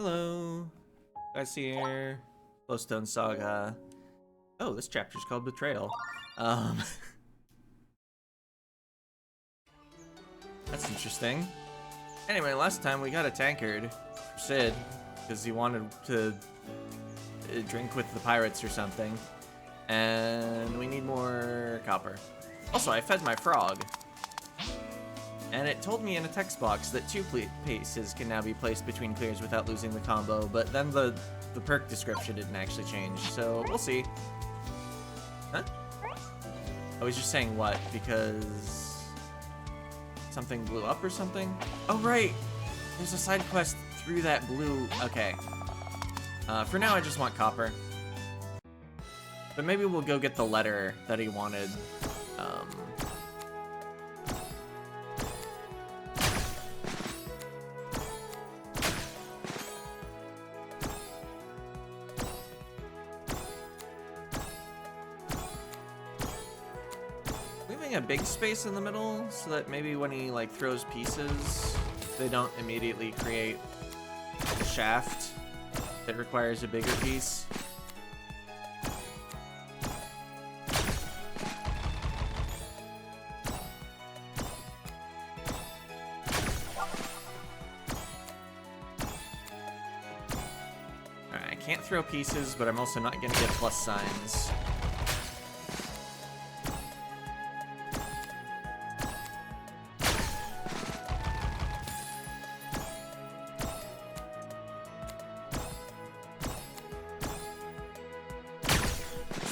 Hello, guys here. Flowstone Saga. Oh, this chapter's called Betrayal. That's interesting. Anyway, last time we got a tankard for Sid because he wanted to drink with the pirates or something, and we need more copper. Also, I fed my frog, and it told me in a text box that 2 pieces can now be placed between clears without losing the combo, but then the perk description didn't actually change, so we'll see. Huh? I was just saying what, because something blew up or something? Oh right! There's a side quest through that blue... Okay. For now, I just want copper. But maybe we'll go get the letter that he wanted. Leaving a big space in the middle so that maybe when he like throws pieces, they don't immediately create a shaft that requires a bigger piece. Alright, I can't throw pieces, but I'm also not gonna get plus signs.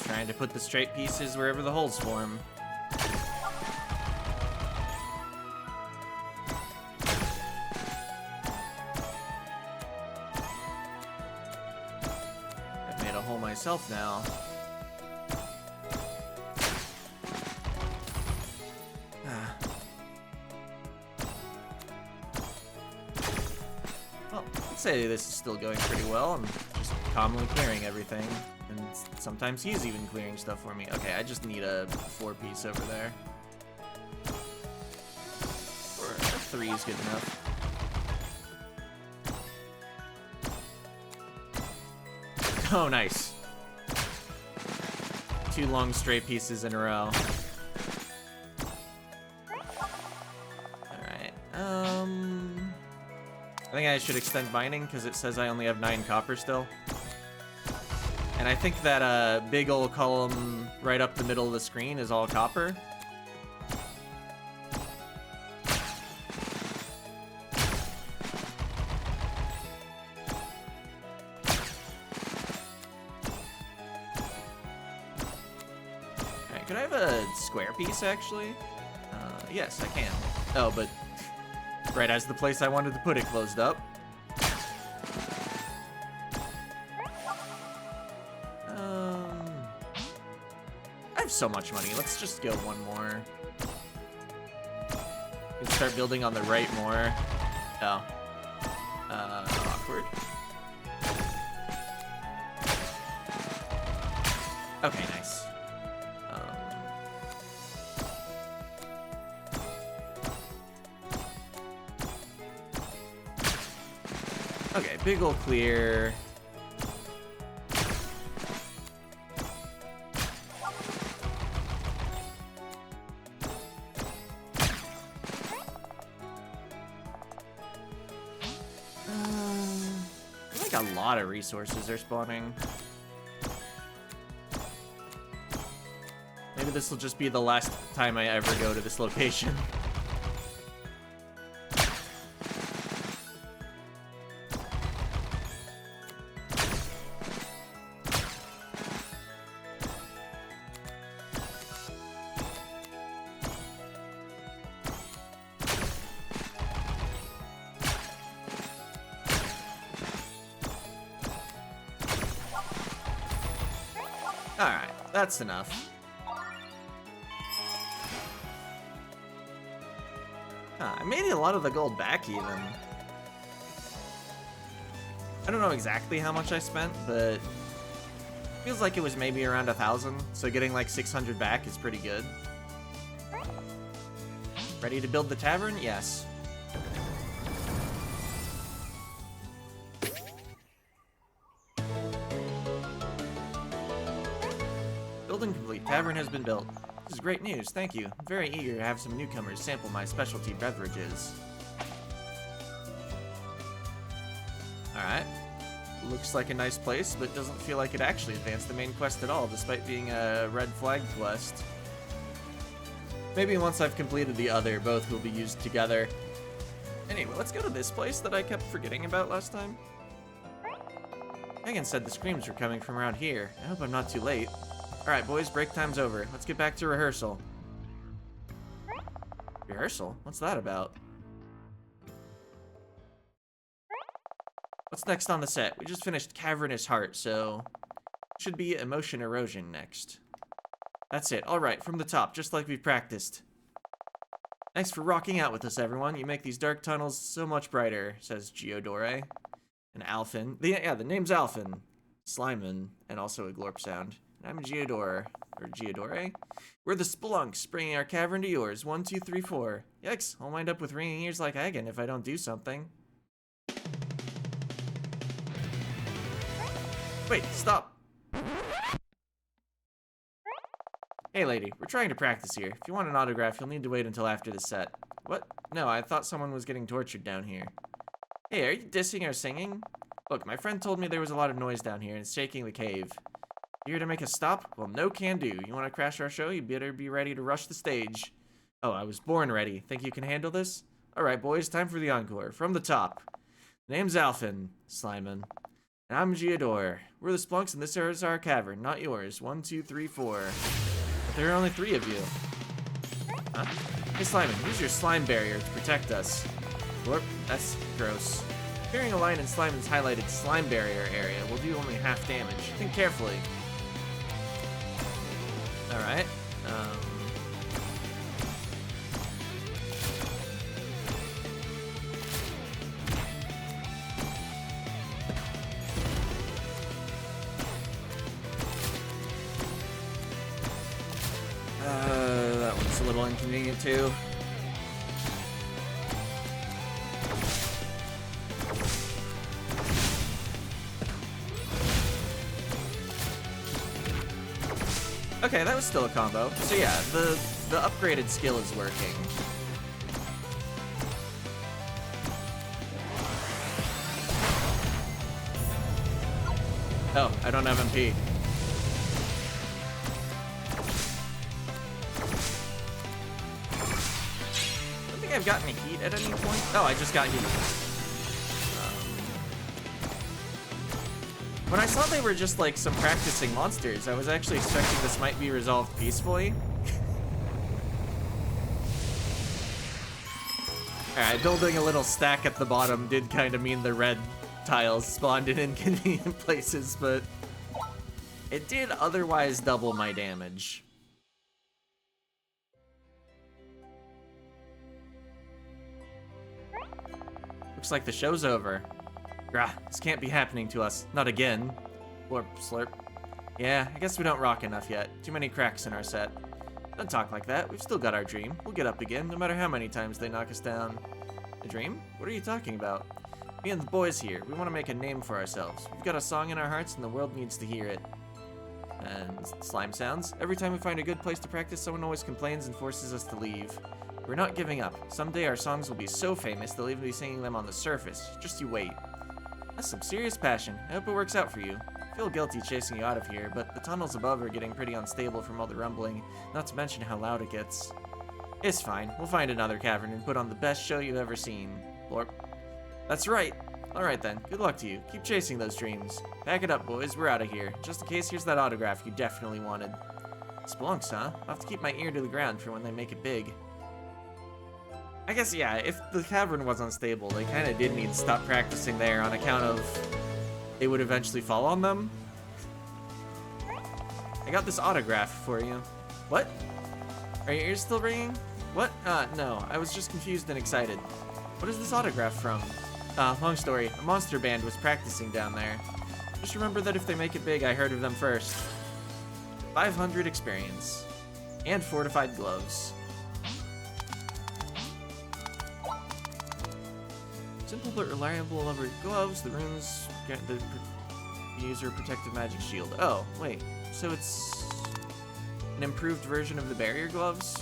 Trying to put the straight pieces wherever the holes form. I've made a hole myself now. Well, let's say this is still going pretty well. I'm just calmly clearing everything. And sometimes he's even clearing stuff for me. Okay, I just need a 4-piece over there. Or a 3 is good enough. Oh, nice. 2 long straight pieces in a row. Alright, I think I should extend mining because it says I only have 9 copper still. And I think that big old column right up the middle of the screen is all copper. Alright, could I have a square piece actually? Yes, I can. Oh, but right as the place I wanted to put it closed up. So much money. Let's just go one more. We can start building on the right more. Oh. Awkward. Okay, nice. Okay, big ol' clear. A lot of resources are spawning. Maybe this will just be the last time I ever go to this location. Alright, that's enough. I made a lot of the gold back even. I don't know exactly how much I spent, but feels like it was maybe around 1,000, so getting like 600 back is pretty good. Ready to build the tavern? Yes. Building complete. Tavern has been built. This is great news. Thank you. I'm very eager to have some newcomers sample my specialty beverages. Alright. Looks like a nice place, but doesn't feel like it actually advanced the main quest at all, despite being a red flag quest. Maybe once I've completed the other, both will be used together. Anyway, let's go to this place that I kept forgetting about last time. Megan said the screams were coming from around here. I hope I'm not too late. Alright, boys, break time's over. Let's get back to rehearsal. Rehearsal? What's that about? What's next on the set? We just finished Cavernous Heart, so... should be Emotion Erosion next. That's it. Alright, from the top, just like we've practiced. Thanks for rocking out with us, everyone. You make these dark tunnels so much brighter, says Geodore. And Alphin. The name's Alphin. Sliman, and also a glorp sound. And I'm Geodore. Or Geodore? We're the Spelunks, bringing our cavern to yours. 1, 2, 3, 4. Yikes, I'll wind up with ringing ears like Hagen if I don't do something. Wait, stop! Hey lady, we're trying to practice here. If you want an autograph, you'll need to wait until after the set. What? No, I thought someone was getting tortured down here. Hey, are you dissing our singing? Look, my friend told me there was a lot of noise down here and it's shaking the cave. You here to make us stop? Well, no can do. You want to crash our show? You better be ready to rush the stage. Oh, I was born ready. Think you can handle this? Alright, boys, time for the encore. From the top. Name's Alphin, Sliman. And I'm Geodore. We're the Splunks and this is our cavern, not yours. 1, 2, 3, 4. But there are only 3 of you. Huh? Hey, Sliman, use your slime barrier to protect us. Glorp, that's gross. Clearing a line in Sliman's highlighted slime barrier area will do only half damage. Think carefully. Alright. That one's a little inconvenient too. Okay, that was still a combo. So yeah, the upgraded skill is working. Oh, I don't have MP. I don't think I've gotten heat at any point. Oh, I just got heat. When I saw they were just like some practicing monsters, I was actually expecting this might be resolved peacefully. Alright, building a little stack at the bottom did kind of mean the red tiles spawned in inconvenient places, but it did otherwise double my damage. Looks like the show's over. Grah, this can't be happening to us. Not again. Slurp, slurp. Yeah, I guess we don't rock enough yet. Too many cracks in our set. Don't talk like that. We've still got our dream. We'll get up again, no matter how many times they knock us down. A dream? What are you talking about? Me and the boys here, we want to make a name for ourselves. We've got a song in our hearts and the world needs to hear it. And slime sounds. Every time we find a good place to practice, someone always complains and forces us to leave. We're not giving up. Someday our songs will be so famous they'll even be singing them on the surface. Just you wait. That's some serious passion. I hope it works out for you. I feel guilty chasing you out of here, but the tunnels above are getting pretty unstable from all the rumbling, not to mention how loud it gets. It's fine. We'll find another cavern and put on the best show you've ever seen. Blorp. That's right. Alright then. Good luck to you. Keep chasing those dreams. Pack it up, boys. We're out of here. Just in case, here's that autograph you definitely wanted. Spelunks, huh? I'll have to keep my ear to the ground for when they make it big. I guess, yeah, if the cavern was unstable, they kind of did need to stop practicing there on account of they would eventually fall on them. I got this autograph for you. What? Are your ears still ringing? What? No, I was just confused and excited. What is this autograph from? Long story. A monster band was practicing down there. Just remember that if they make it big, I heard of them first. 500 experience. And fortified gloves. Simple but reliable over gloves, the runes grant the user protective magic shield. Oh, wait. So it's an improved version of the barrier gloves.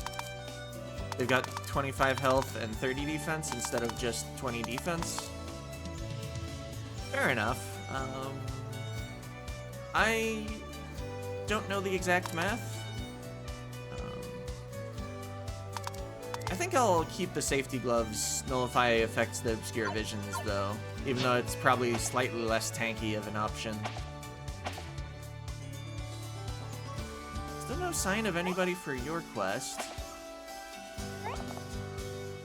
They've got 25 health and 30 defense instead of just 20 defense. Fair enough. I don't know the exact math. I think I'll keep the safety gloves, nullify affects the obscure visions though, even though it's probably slightly less tanky of an option. Still no sign of anybody for your quest.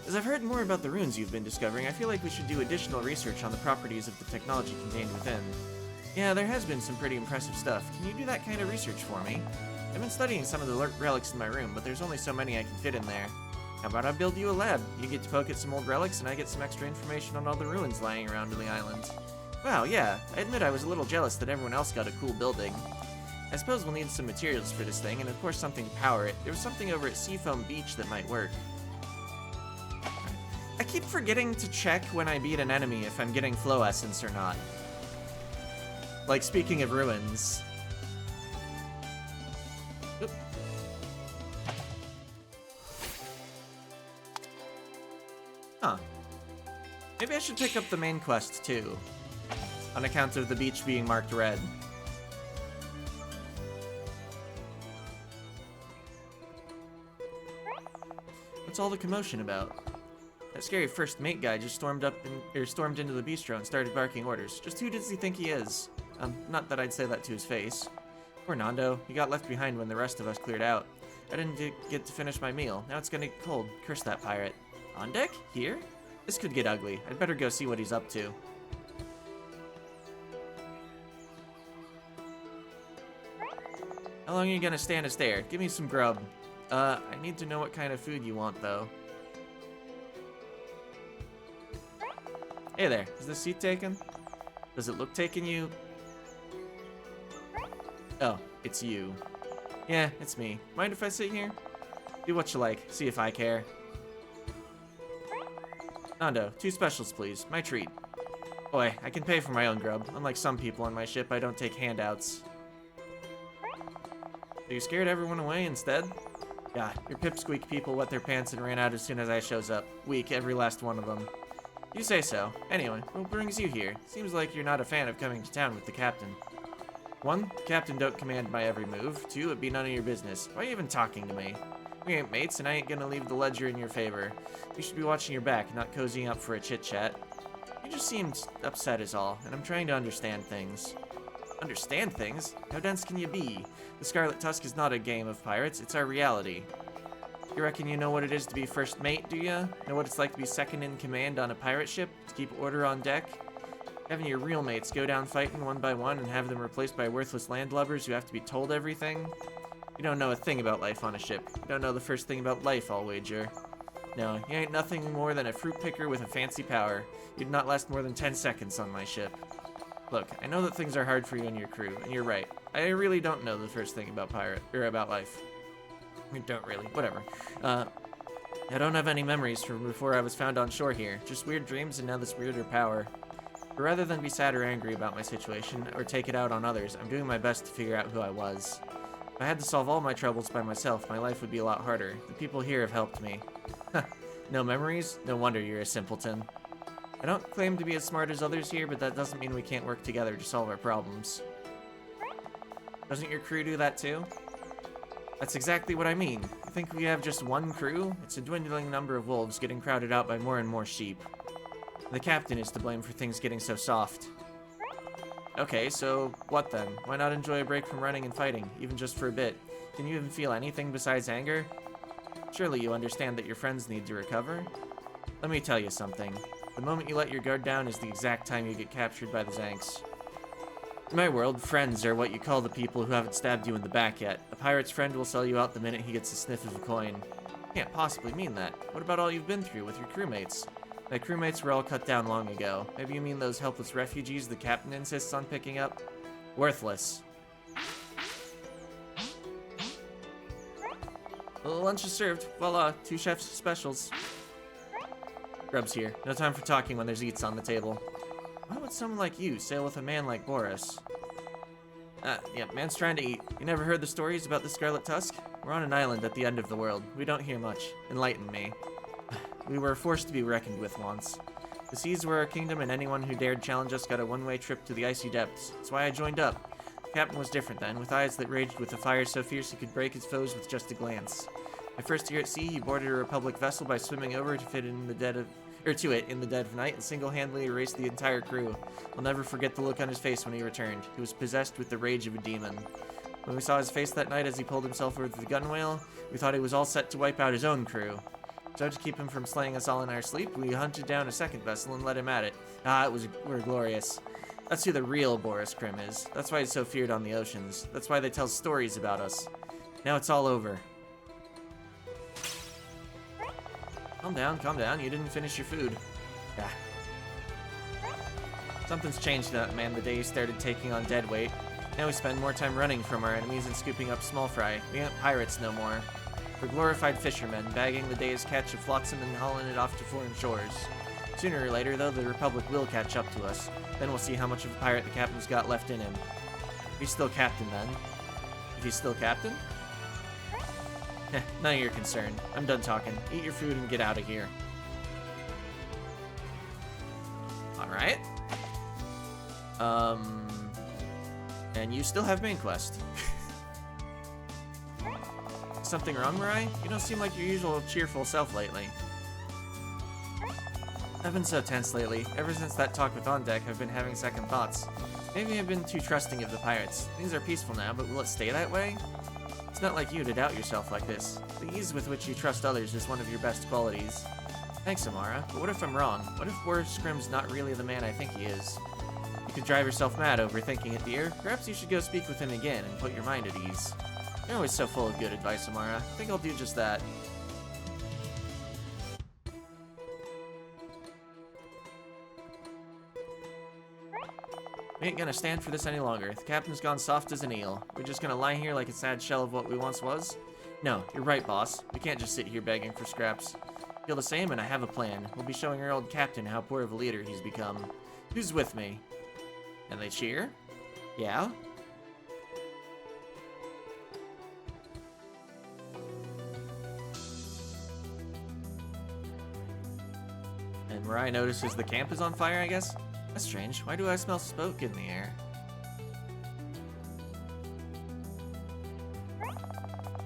As I've heard more about the runes you've been discovering, I feel like we should do additional research on the properties of the technology contained within. Yeah, there has been some pretty impressive stuff. Can you do that kind of research for me? I've been studying some of the relics in my room, but there's only so many I can fit in there. How about I build you a lab? You get to poke at some old relics, and I get some extra information on all the ruins lying around the island. Wow, yeah, I admit I was a little jealous that everyone else got a cool building. I suppose we'll need some materials for this thing, and of course something to power it. There was something over at Seafoam Beach that might work. I keep forgetting to check when I beat an enemy if I'm getting flow essence or not. Like, speaking of ruins. Oop. Huh. Maybe I should pick up the main quest, too. On account of the beach being marked red. What's all the commotion about? That scary first mate guy just stormed into the bistro and started barking orders. Just who does he think he is? Not that I'd say that to his face. Poor Nando. He got left behind when the rest of us cleared out. I didn't get to finish my meal. Now it's gonna get cold. Curse that pirate. On deck? Here? This could get ugly. I'd better go see what he's up to. How long are you gonna stand and stare? Give me some grub. I need to know what kind of food you want, though. Hey there, is this seat taken? Does it look taken, you? Oh, it's you. Yeah, it's me. Mind if I sit here? Do what you like, see if I care. Nando, 2 specials, please. My treat. Boy, I can pay for my own grub. Unlike some people on my ship, I don't take handouts. So you scared everyone away instead? Yeah, your pipsqueak people wet their pants and ran out as soon as I shows up. Weak, every last one of them. You say so. Anyway, what brings you here? Seems like you're not a fan of coming to town with the captain. 1, the captain don't command my every move. 2, it'd be none of your business. Why are you even talking to me? We ain't mates, and I ain't gonna leave the ledger in your favor. You should be watching your back, not cozying up for a chit-chat. You just seemed upset is all, and I'm trying to understand things. Understand things? How dense can you be? The Scarlet Tusk is not a game of pirates, it's our reality. You reckon you know what it is to be first mate, do ya? Know what it's like to be second in command on a pirate ship? To keep order on deck? Having your real mates go down fighting one by one and have them replaced by worthless landlubbers who have to be told everything? You don't know a thing about life on a ship. You don't know the first thing about life, I'll wager. No, you ain't nothing more than a fruit picker with a fancy power. You'd not last more than 10 seconds on my ship. Look, I know that things are hard for you and your crew, and you're right. I really don't know the first thing about about life. I don't really, whatever. I don't have any memories from before I was found on shore here. Just weird dreams and now this weirder power. But rather than be sad or angry about my situation, or take it out on others, I'm doing my best to figure out who I was. If I had to solve all my troubles by myself, my life would be a lot harder. The people here have helped me. No memories? No wonder you're a simpleton. I don't claim to be as smart as others here, but that doesn't mean we can't work together to solve our problems. Doesn't your crew do that too? That's exactly what I mean. You think we have just one crew? It's a dwindling number of wolves getting crowded out by more and more sheep. The captain is to blame for things getting so soft. Okay, so what then? Why not enjoy a break from running and fighting, even just for a bit? Can you even feel anything besides anger? Surely you understand that your friends need to recover? Let me tell you something. The moment you let your guard down is the exact time you get captured by the Zanks. In my world, friends are what you call the people who haven't stabbed you in the back yet. A pirate's friend will sell you out the minute he gets a sniff of a coin. Can't possibly mean that. What about all you've been through with your crewmates? My crewmates were all cut down long ago. Maybe you mean those helpless refugees the captain insists on picking up? Worthless. Well, lunch is served. Voila, 2 chef's specials. Grub's here. No time for talking when there's eats on the table. Why would someone like you sail with a man like Boris? Yep, man's trying to eat. You never heard the stories about the Scarlet Tusk? We're on an island at the end of the world. We don't hear much. Enlighten me. We were forced to be reckoned with once. The seas were our kingdom, and anyone who dared challenge us got a one-way trip to the icy depths. That's why I joined up. The captain was different then, with eyes that raged with a fire so fierce he could break his foes with just a glance. My first year at sea, he boarded a Republic vessel by swimming over to it in the dead of night and single-handedly erased the entire crew. I'll never forget the look on his face when he returned. He was possessed with the rage of a demon. When we saw his face that night as he pulled himself over the gunwale, we thought he was all set to wipe out his own crew. So to keep him from slaying us all in our sleep, we hunted down a second vessel and let him at it. We're glorious. That's who the real Boris Krim is. That's why he's so feared on the oceans. That's why they tell stories about us. Now it's all over. Calm down. You didn't finish your food. Yeah. Something's changed to that man the day he started taking on dead weight. Now we spend more time running from our enemies and scooping up small fry. We ain't pirates no more. We're glorified fishermen, bagging the day's catch of flotsam and hauling it off to foreign shores. Sooner or later, though, the Republic will catch up to us. Then we'll see how much of a pirate the captain's got left in him. He's still captain, then. If he's still captain? None of your concern. I'm done talking. Eat your food and get out of here. Alright. And you still have main quest. Something wrong, Mirai? You don't seem like your usual cheerful self lately. I've been so tense lately. Ever since that talk with On Deck, I've been having second thoughts. Maybe I've been too trusting of the pirates. Things are peaceful now, but will it stay that way? It's not like you to doubt yourself like this. The ease with which you trust others is one of your best qualities. Thanks, Amara. But what if I'm wrong? What if Boris Krim's not really the man I think he is? You could drive yourself mad overthinking it, dear. Perhaps you should go speak with him again and put your mind at ease. You're always so full of good advice, Amara. I think I'll do just that. We ain't gonna stand for this any longer. The captain's gone soft as an eel. We're just gonna lie here like a sad shell of what we once was? No, you're right, boss. We can't just sit here begging for scraps. I feel the same, and I have a plan. We'll be showing our old captain how poor of a leader he's become. Who's with me? And they cheer? Yeah? And Mirai notices the camp is on fire, I guess? That's strange. Why do I smell smoke in the air?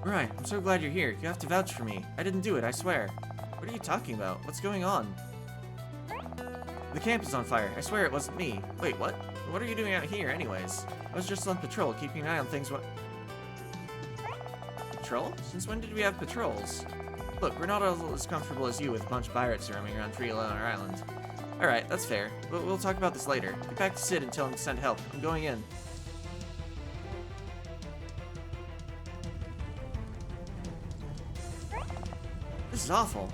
Mirai, I'm so glad you're here. You have to vouch for me. I didn't do it, I swear. What are you talking about? What's going on? The camp is on fire. I swear it wasn't me. Wait, what? What are you doing out here, anyways? I was just on patrol, keeping an eye on things. What? Patrol? Since when did we have patrols? Look, we're not all as comfortable as you with a bunch of pirates roaming around free on our island. Alright, that's fair. We'll talk about this later. Get back to Sid and tell him to send help. I'm going in. This is awful.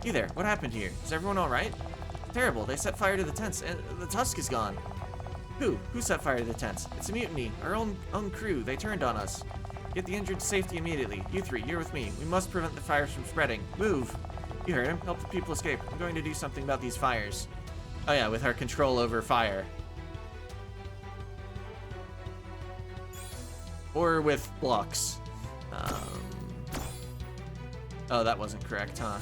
You there, what happened here? Is everyone alright? Terrible, they set fire to the tents, and the Tusk is gone. Who? Who set fire to the tents? It's a mutiny. Our own crew. They turned on us. Get the injured to safety immediately. You three, you're with me. We must prevent the fires from spreading. Move! You heard him. Help the people escape. I'm going to do something about these fires. Oh yeah, with our control over fire. Or with blocks. Oh, that wasn't correct, huh?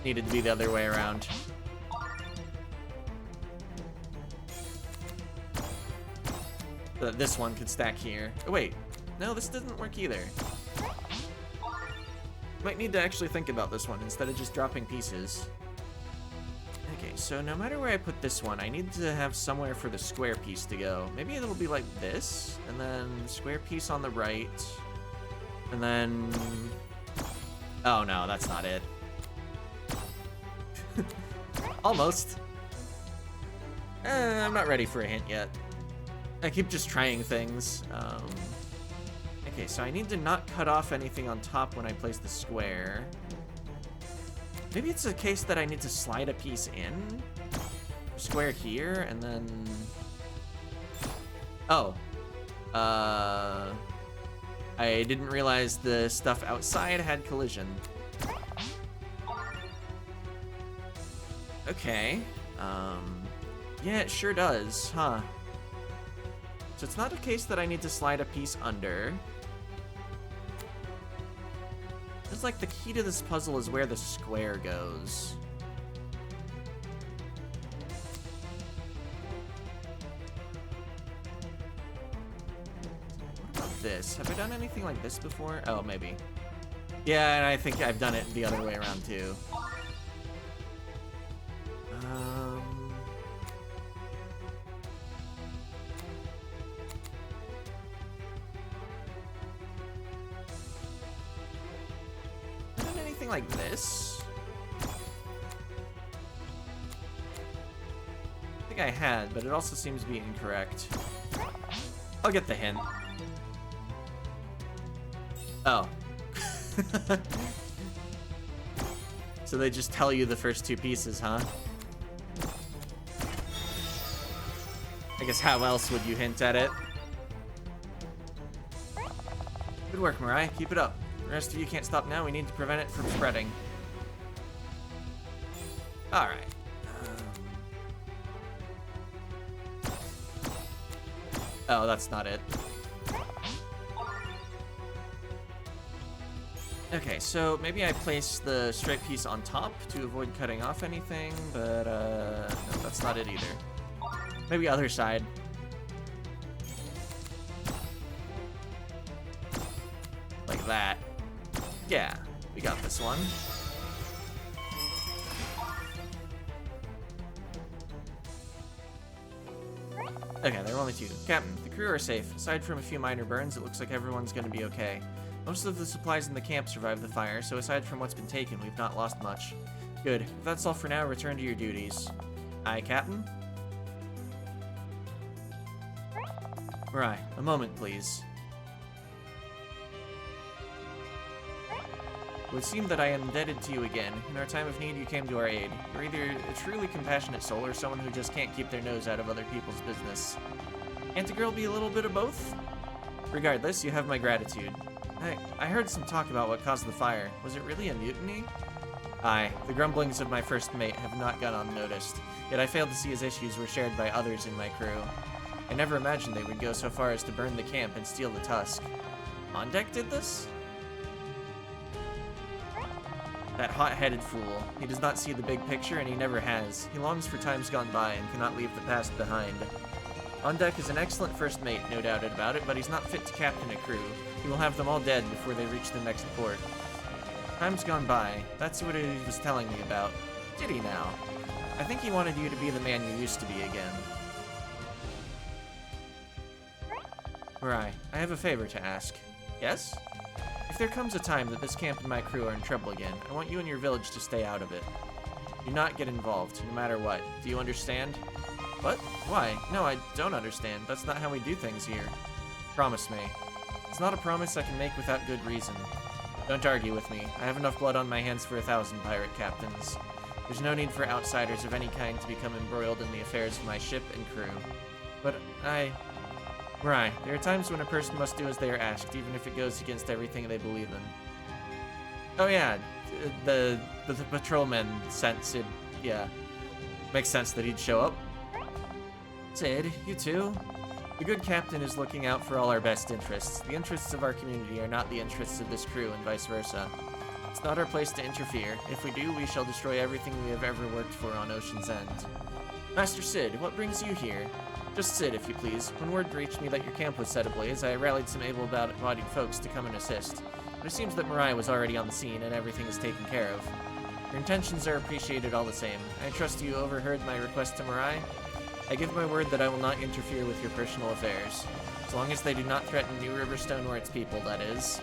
Needed to be the other way around. So that this one could stack here. Oh, wait. No, this doesn't work either. Might need to actually think about this one instead of just dropping pieces. Okay, so no matter where I put this one, I need to have somewhere for the square piece to go. Maybe it'll be like this, and then square piece on the right, and then... Oh no, that's not it. Almost. I'm not ready for a hint yet. I keep just trying things. Okay, so I need to not cut off anything on top when I place the square. Maybe it's a case that I need to slide a piece in. Square here, and then... Oh. I didn't realize the stuff outside had collision. Okay. Yeah, it sure does, huh? So it's not a case that I need to slide a piece under. It's like the key to this puzzle is where the square goes. What about this? Have I done anything like this before? Oh, maybe. Yeah, and I think I've done it the other way around too. Like this. I think I had, but it also seems to be incorrect. I'll get the hint. Oh. So they just tell you the first two pieces, huh? I guess how else would you hint at it? Good work, Mirai. Keep it up. The rest of you can't stop now. We need to prevent it from spreading. Alright. Oh, that's not it. Okay, so maybe I place the straight piece on top to avoid cutting off anything, but no, that's not it either. Maybe other side. Like that. Yeah, we got this one. Okay, there are only two. Captain, the crew are safe. Aside from a few minor burns, it looks like everyone's gonna be okay. Most of the supplies in the camp survived the fire, so aside from what's been taken, we've not lost much. Good. If that's all for now, return to your duties. Aye, Captain? Right, a moment, please. It would seem that I am indebted to you again. In our time of need, you came to our aid. You're either a truly compassionate soul or someone who just can't keep their nose out of other people's business. Can't a girl be a little bit of both? Regardless, you have my gratitude. I heard some talk about what caused the fire. Was it really a mutiny? Aye, the grumblings of my first mate have not gone unnoticed, yet I failed to see his issues were shared by others in my crew. I never imagined they would go so far as to burn the camp and steal the tusk. On Deck did this? That hot-headed fool. He does not see the big picture, and he never has. He longs for times gone by and cannot leave the past behind. On Deck is an excellent first mate, no doubt about it, but he's not fit to captain a crew. He will have them all dead before they reach the next port. Time's gone by. That's what he was telling me about. Did he now? I think he wanted you to be the man you used to be again. Mirai, I have a favor to ask. Yes? If there comes a time that this camp and my crew are in trouble again, I want you and your village to stay out of it. Do not get involved, no matter what. Do you understand? What? Why? No, I don't understand. That's not how we do things here. Promise me. It's not a promise I can make without good reason. Don't argue with me. I have enough blood on my hands for 1,000 pirate captains. There's no need for outsiders of any kind to become embroiled in the affairs of my ship and crew. But Right, there are times when a person must do as they are asked, even if it goes against everything they believe in. Oh yeah, the patrolman sense it, yeah. Makes sense that he'd show up. Sid, you too? The good captain is looking out for all our best interests. The interests of our community are not the interests of this crew and vice versa. It's not our place to interfere. If we do, we shall destroy everything we have ever worked for on Ocean's End. Master Sid, what brings you here? Just sit, if you please. When word reached me that your camp was set ablaze, I rallied some able-bodied folks to come and assist. But it seems that Mirai was already on the scene and everything is taken care of. Your intentions are appreciated all the same. I trust you overheard my request to Mirai. I give my word that I will not interfere with your personal affairs. As long as they do not threaten New Riverstone or its people, that is.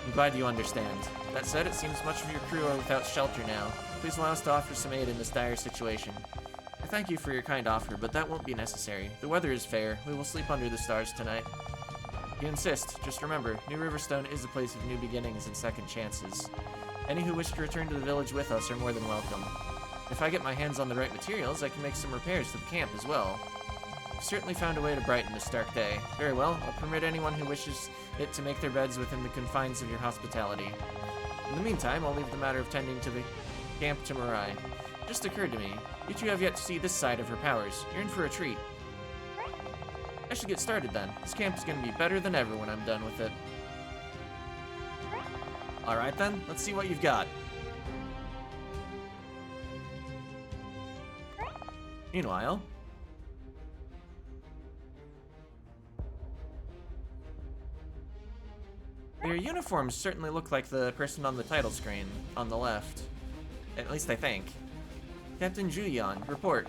I'm glad you understand. That said, it seems much of your crew are without shelter now. Please allow us to offer some aid in this dire situation. I thank you for your kind offer, but that won't be necessary. The weather is fair. We will sleep under the stars tonight. If you insist, just remember, New Riverstone is a place of new beginnings and second chances. Any who wish to return to the village with us are more than welcome. If I get my hands on the right materials, I can make some repairs to the camp as well. I've certainly found a way to brighten this dark day. Very well, I'll permit anyone who wishes it to make their beds within the confines of your hospitality. In the meantime, I'll leave the matter of tending to the camp to Mirai. It just occurred to me, you two have yet to see this side of her powers. You're in for a treat. should get started then. This camp is gonna be better than ever when I'm done with it. Alright then, let's see what you've got. Meanwhile... Their uniforms certainly look like the person on the title screen, on the left. At least I think. Captain Julian, report.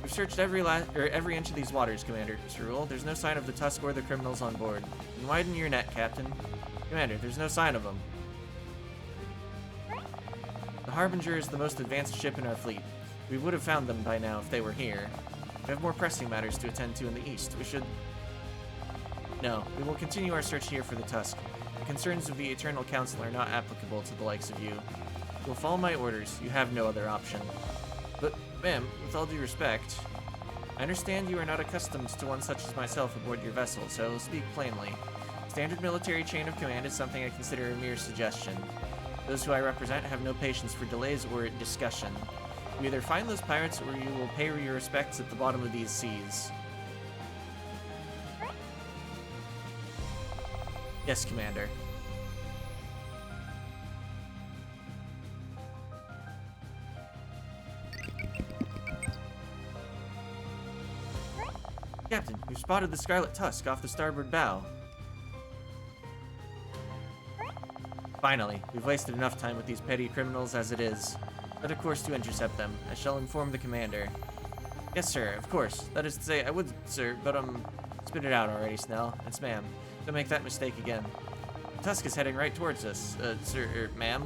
We've searched every inch of these waters, Commander. Mr. Rule, there's no sign of the Tusk or the criminals on board. And widen your net, Captain. Commander, there's no sign of them. The Harbinger is the most advanced ship in our fleet. We would have found them by now if they were here. We have more pressing matters to attend to in the east. We should... No, we will continue our search here for the Tusk. The concerns of the Eternal Council are not applicable to the likes of you. You'll follow my orders. You have no other option. But, ma'am, with all due respect, I understand you are not accustomed to one such as myself aboard your vessel, so I'll speak plainly. Standard military chain of command is something I consider a mere suggestion. Those who I represent have no patience for delays or discussion. You either find those pirates or you will pay your respects at the bottom of these seas. Yes, Commander. Captain, we've spotted the Scarlet Tusk off the starboard bow. Finally, we've wasted enough time with these petty criminals as it is. Set a course to intercept them. I shall inform the commander. Yes, sir, of course. That is to say, I would, sir, but, spit it out already, Snell. It's ma'am. Don't make that mistake again. The Tusk is heading right towards us, sir, ma'am.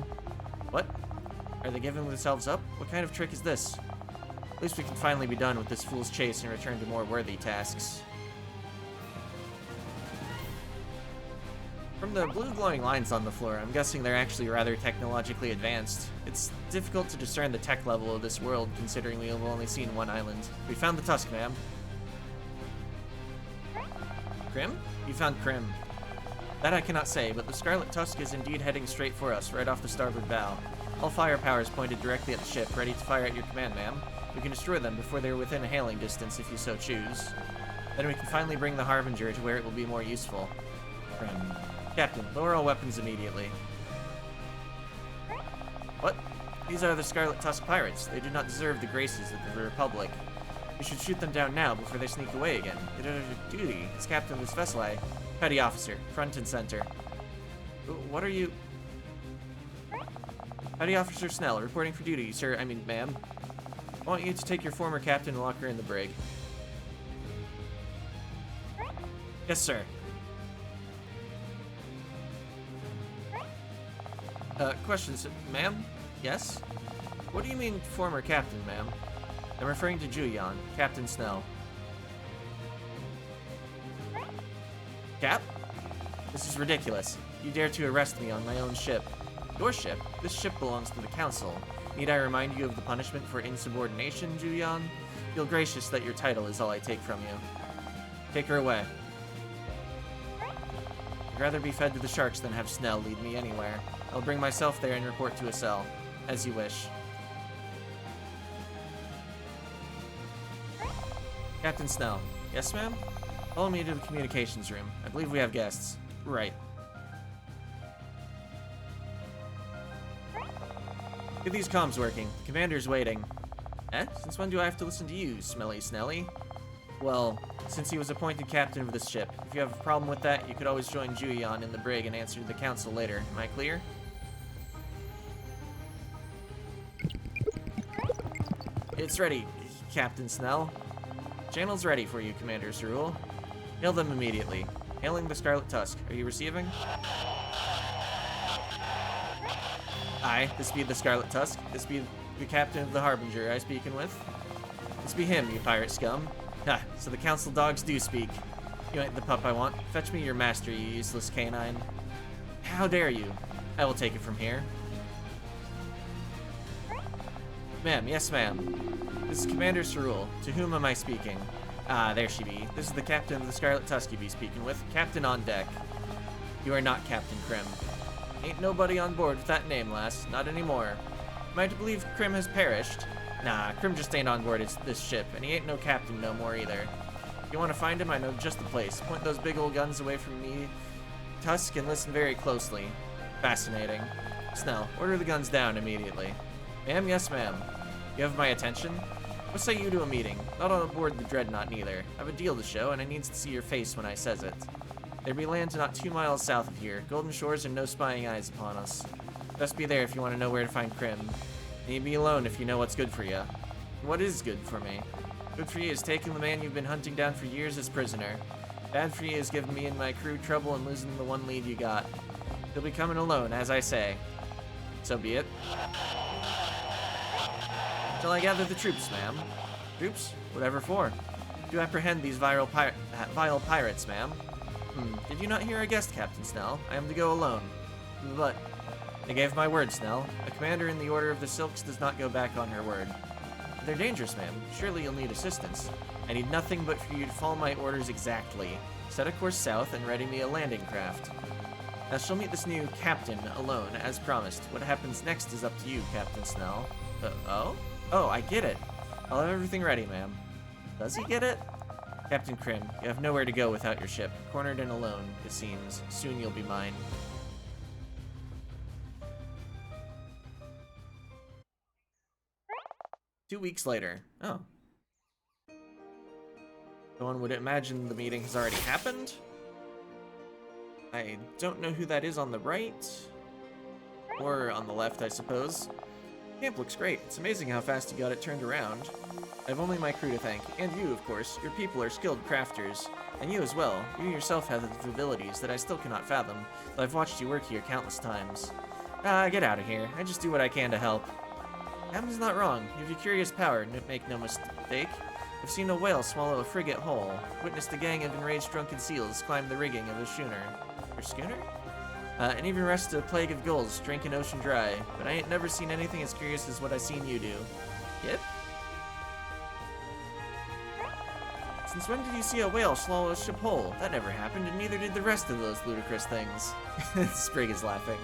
What? Are they giving themselves up? What kind of trick is this? At least we can finally be done with this fool's chase and return to more worthy tasks. From the blue glowing lines on the floor, I'm guessing they're actually rather technologically advanced. It's difficult to discern the tech level of this world, considering we have only seen one island. We found the Tusk, ma'am. Krim? You found Krim. That I cannot say, but the Scarlet Tusk is indeed heading straight for us, right off the starboard bow. All firepower is pointed directly at the ship, ready to fire at your command, ma'am. We can destroy them before they're within a hailing distance if you so choose. Then we can finally bring the Harbinger to where it will be more useful. Krim. Captain, lower all weapons immediately. What? These are the Scarlet Tusk pirates. They do not deserve the graces of the Republic. We should shoot them down now before they sneak away again. They don't have a duty. As captain of this vessel, Petty officer, front and center. What are you... Petty Officer Snell, reporting for duty, sir. I mean, ma'am. I want you to take your former captain and lock her in the brig. Yes, sir. Questions, ma'am? Yes? What do you mean, former captain, ma'am? I'm referring to Julian, Captain Snell. Cap? This is ridiculous. You dare to arrest me on my own ship. Your ship? This ship belongs to the Council. Need I remind you of the punishment for insubordination, Julian? Feel gracious that your title is all I take from you. Take her away. I'd rather be fed to the sharks than have Snell lead me anywhere. I'll bring myself there and report to a cell. As you wish. Captain Snell. Yes, ma'am? Follow me to the communications room. I believe we have guests. Right. Get these comms working. The commander's waiting. Eh? Since when do I have to listen to you, Smelly Snelly? Well, since he was appointed captain of this ship. If you have a problem with that, you could always join Julian in the brig and answer to the council later. Am I clear? It's ready, Captain Snell. Channel's ready for you, Commander Cerule. Hail them immediately. Hailing the Scarlet Tusk. Are you receiving? Aye, this be the Scarlet Tusk. This be the captain of the Harbinger I speaking with. This be him, you pirate scum. Ha, so the council dogs do speak. You ain't the pup I want. Fetch me your master, you useless canine. How dare you? I will take it from here. Ma'am, yes ma'am. This is Commander Cerule. To whom am I speaking? Ah, there she be. This is the captain of the Scarlet Tusk you be speaking with. Captain on deck. You are not Captain Krim. Ain't nobody on board with that name, lass. Not anymore. Am I to believe Krim has perished? Nah, Krim just ain't on board this ship, and he ain't no captain no more either. If you want to find him, I know just the place. Point those big old guns away from me, Tusk, and listen very closely. Fascinating. Snell, order the guns down immediately. Ma'am, yes ma'am. You have my attention? What say you to a meeting? Not on board the Dreadnought neither. I have a deal to show, and I needs to see your face when I says it. There be land not 2 miles south of here, golden shores and no spying eyes upon us. Best be there if you want to know where to find Krim. And you be alone if you know what's good for you. And what is good for me? Good for you is taking the man you've been hunting down for years as prisoner. Bad for you is giving me and my crew trouble and losing the one lead you got. You'll be coming alone, as I say. So be it. Shall I gather the troops, ma'am? Troops? Whatever for? Do apprehend these vile pirates, ma'am. Did you not hear our guest, Captain Snell? I am to go alone. But I gave my word, Snell. A commander in the Order of the Silks does not go back on her word. They're dangerous, ma'am. Surely you'll need assistance. I need nothing but for you to follow my orders exactly. Set a course south and ready me a landing craft. I shall meet this new captain alone, as promised. What happens next is up to you, Captain Snell. Oh? Oh, I get it. I'll have everything ready, ma'am. Does he get it? Captain Krim, you have nowhere to go without your ship. Cornered and alone, it seems. Soon you'll be mine. Two weeks later. Oh. One would imagine the meeting has already happened. I don't know who that is on the right. Or on the left, I suppose. Camp looks great. It's amazing how fast you got it turned around. I have only my crew to thank, and you, of course. Your people are skilled crafters. And you as well. You yourself have abilities that I still cannot fathom, though I've watched you work here countless times. Get out of here. I just do what I can to help. Captain's not wrong. You have a curious power, make no mistake. I've seen a whale swallow a frigate whole. Witnessed a gang of enraged drunken seals climb the rigging of a schooner. Your schooner? And even rest a plague of gulls drink an ocean dry. But I ain't never seen anything as curious as what I seen you do. Yep. Since when did you see a whale swallow a ship whole? That never happened, and neither did the rest of those ludicrous things. Sprig is laughing.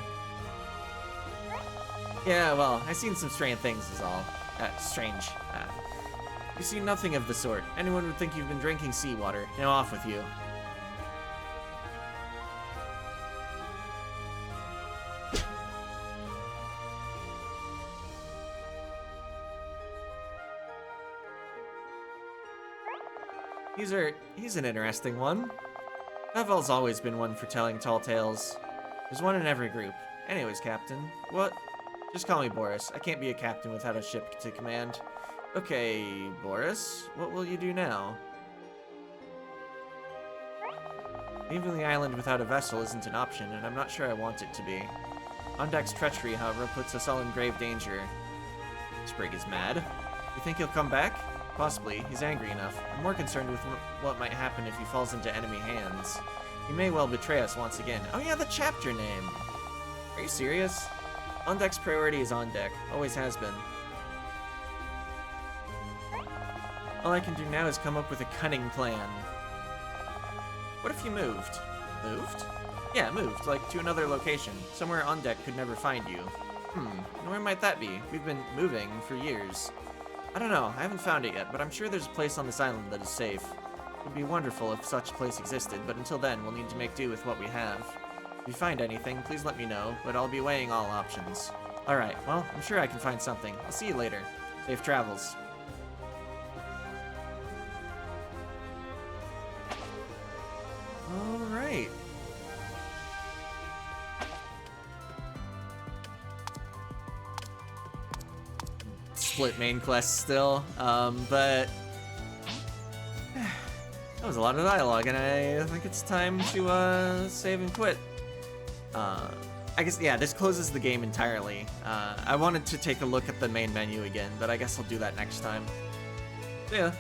Yeah, well, I seen some strange things is all. Strange. You've seen nothing of the sort. Anyone would think you've been drinking seawater. Now off with you. He's an interesting one. Pavel's always been one for telling tall tales. There's one in every group. Anyways, Captain. What? Just call me Boris. I can't be a captain without a ship to command. Okay, Boris. What will you do now? Leaving the island without a vessel isn't an option, and I'm not sure I want it to be. On-deck's treachery, however, puts us all in grave danger. Sprig is mad. You think he'll come back? Possibly. He's angry enough. I'm more concerned with what might happen if he falls into enemy hands. He may well betray us once again. Oh yeah, the chapter name! Are you serious? On-deck's priority is on deck. Always has been. All I can do now is come up with a cunning plan. What if you moved? Moved? Yeah, moved, like to another location. Somewhere on deck could never find you. And where might that be? We've been moving for years. I don't know, I haven't found it yet, but I'm sure there's a place on this island that is safe. It would be wonderful if such a place existed, but until then, we'll need to make do with what we have. If you find anything, please let me know, but I'll be weighing all options. Alright, well, I'm sure I can find something. I'll see you later. Safe travels. Alright. Split main quest still, but that was a lot of dialogue, and I think it's time to save and quit. I guess, yeah, this closes the game entirely. I wanted to take a look at the main menu again, but I guess I'll do that next time. So yeah.